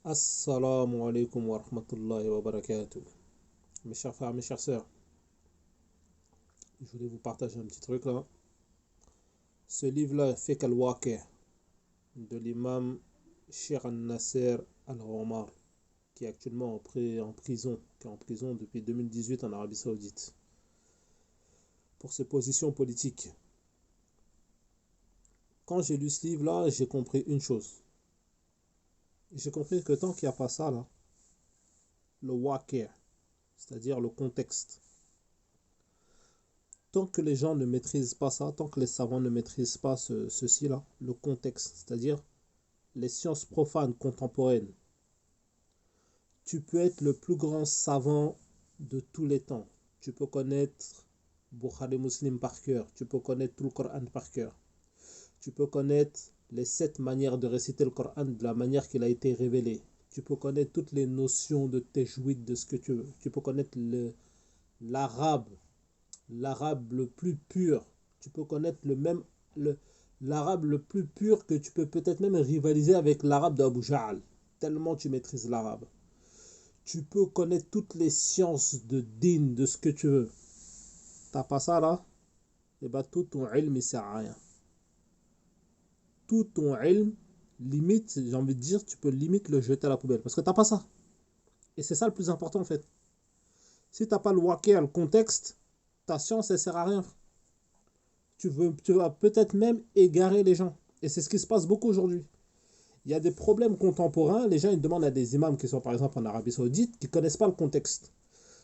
Assalamu alaikum wa rahmatullahi wa barakatuh. Mes chers frères, mes chères sœurs, je voulais vous partager un petit truc là. Ce livre-là, Fiqh al-Waqi' de l'imam Sheikh al-Nasser al-Omar, qui est actuellement en prison, qui est en prison depuis 2018 en Arabie Saoudite, pour ses positions politiques. Quand j'ai lu ce livre-là, j'ai compris une chose. J'ai compris que tant qu'il n'y a pas ça là, le waqi', c'est-à-dire le contexte, tant que les gens ne maîtrisent pas ça, tant que les savants ne maîtrisent pas ceci-là, le contexte, c'est-à-dire les sciences profanes contemporaines, tu peux être le plus grand savant de tous les temps. Tu peux connaître Bukhari Muslim par cœur, tu peux connaître tout le Coran par cœur, tu peux connaître les 7 manières de réciter le Coran de la manière qu'il a été révélé, tu peux connaître toutes les notions de tajwid, de ce que tu veux, tu peux connaître l'arabe, le plus pur. Tu peux connaître l'arabe le plus pur, que tu peux peut-être même rivaliser avec l'arabe d'Abu Ja'al, tellement tu maîtrises l'arabe. Tu peux connaître toutes les sciences de din, de ce que tu veux. T'as pas ça là? Et bien tout ton ilm il sert à rien. Tout ton ilm, limite, j'ai envie de dire, tu peux limite le jeter à la poubelle. Parce que t'as pas ça. Et c'est ça le plus important en fait. Si t'as pas le waqi', le contexte, ta science elle sert à rien. Tu vas peut-être même égarer les gens. Et c'est ce qui se passe beaucoup aujourd'hui. Il y a des problèmes contemporains. Les gens ils demandent à des imams qui sont par exemple en Arabie Saoudite qui ne connaissent pas le contexte.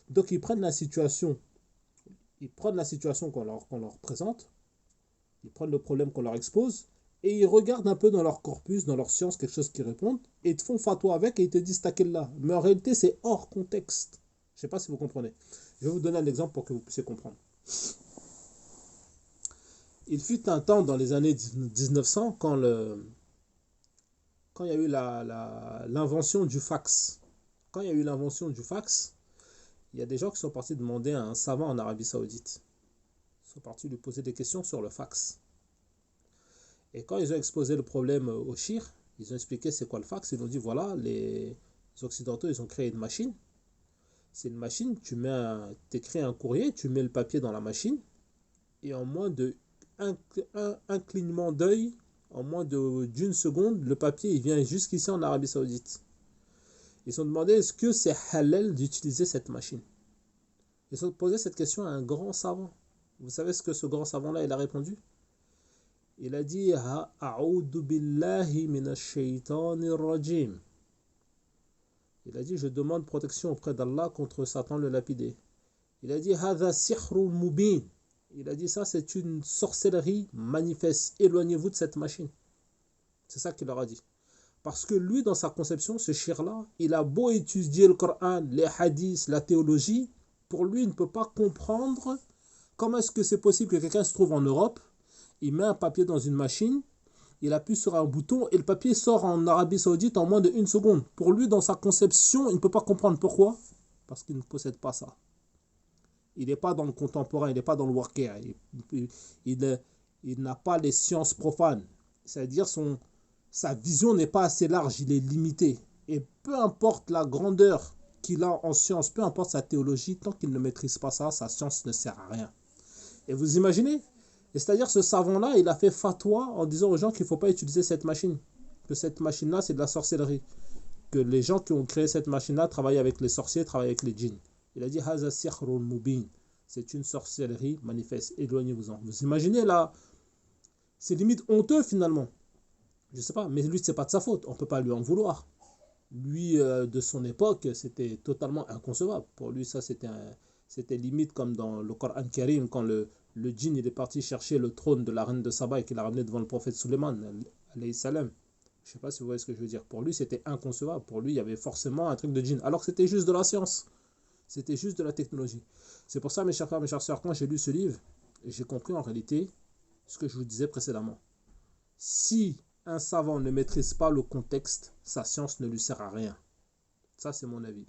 Donc ils prennent la situation. Ils prennent la situation qu'on leur présente. Ils prennent le problème qu'on leur expose. Et ils regardent un peu dans leur corpus, dans leur science, quelque chose qui répond. Et ils te font fatwa avec et ils te disent là. Mais en réalité c'est hors contexte. Je ne sais pas si vous comprenez. Je vais vous donner un exemple pour que vous puissiez comprendre. Il fut un temps dans les années 1900 quand il y a eu l'invention du fax. Quand il y a eu l'invention du fax, il y a des gens qui sont partis demander à un savant en Arabie Saoudite. Ils sont partis lui poser des questions sur le fax. Et quand ils ont exposé le problème au Shir, ils ont expliqué c'est quoi le fax. Ils ont dit voilà, les Occidentaux, ils ont créé une machine. C'est une machine, tu écris un courrier, tu mets le papier dans la machine, et en moins de un clignement d'œil, en moins d'une seconde, le papier il vient jusqu'ici en Arabie Saoudite. Ils se sont demandé est-ce que c'est halal d'utiliser cette machine. Ils se sont posé cette question à un grand savant. Vous savez ce que ce grand savant-là il a répondu? Il a dit A'udhu billahi minash shaytanir rajim. Il a dit je demande protection auprès d'Allah contre Satan le lapidé. Il a dit Hadha sihrun mubin. Il a dit ça c'est une sorcellerie manifeste. Éloignez-vous de cette machine. C'est ça qu'il leur a dit. Parce que lui, dans sa conception, ce shir-là, il a beau étudier le Coran, les hadiths, la théologie, pour lui, il ne peut pas comprendre comment est-ce que c'est possible que quelqu'un se trouve en Europe, il met un papier dans une machine, il appuie sur un bouton et le papier sort en Arabie Saoudite en moins de 1 seconde. Pour lui, dans sa conception, il ne peut pas comprendre. Pourquoi? Parce qu'il ne possède pas ça. Il n'est pas dans le contemporain, il n'est pas dans le waqi'. Il n'a pas les sciences profanes. C'est-à-dire sa vision n'est pas assez large, il est limité. Et peu importe la grandeur qu'il a en science, peu importe sa théologie, tant qu'il ne maîtrise pas ça, sa science ne sert à rien. Et vous imaginez? Et c'est-à-dire ce savant-là, il a fait fatwa en disant aux gens qu'il ne faut pas utiliser cette machine. Que cette machine-là, c'est de la sorcellerie. Que les gens qui ont créé cette machine-là travaillent avec les sorciers, travaillent avec les djinns. Il a dit Haza sihrun mubin. C'est une sorcellerie manifeste. Éloignez-vous-en. Vous imaginez là, c'est limite honteux finalement. Je ne sais pas, mais lui, ce n'est pas de sa faute. On ne peut pas lui en vouloir. Lui, de son époque, c'était totalement inconcevable. Pour lui, ça, c'était limite comme dans le Coran Karim, quand le djinn il est parti chercher le trône de la reine de Saba et qu'il l'a ramené devant le prophète Suleiman, alayhi salam. Je ne sais pas si vous voyez ce que je veux dire. Pour lui, c'était inconcevable. Pour lui, il y avait forcément un truc de djinn. Alors que c'était juste de la science. C'était juste de la technologie. C'est pour ça, mes chers frères, mes chères sœurs, quand j'ai lu ce livre, j'ai compris en réalité ce que je vous disais précédemment. Si un savant ne maîtrise pas le contexte, sa science ne lui sert à rien. Ça, c'est mon avis.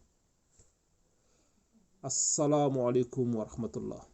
Assalamu alaikum wa rahmatullah.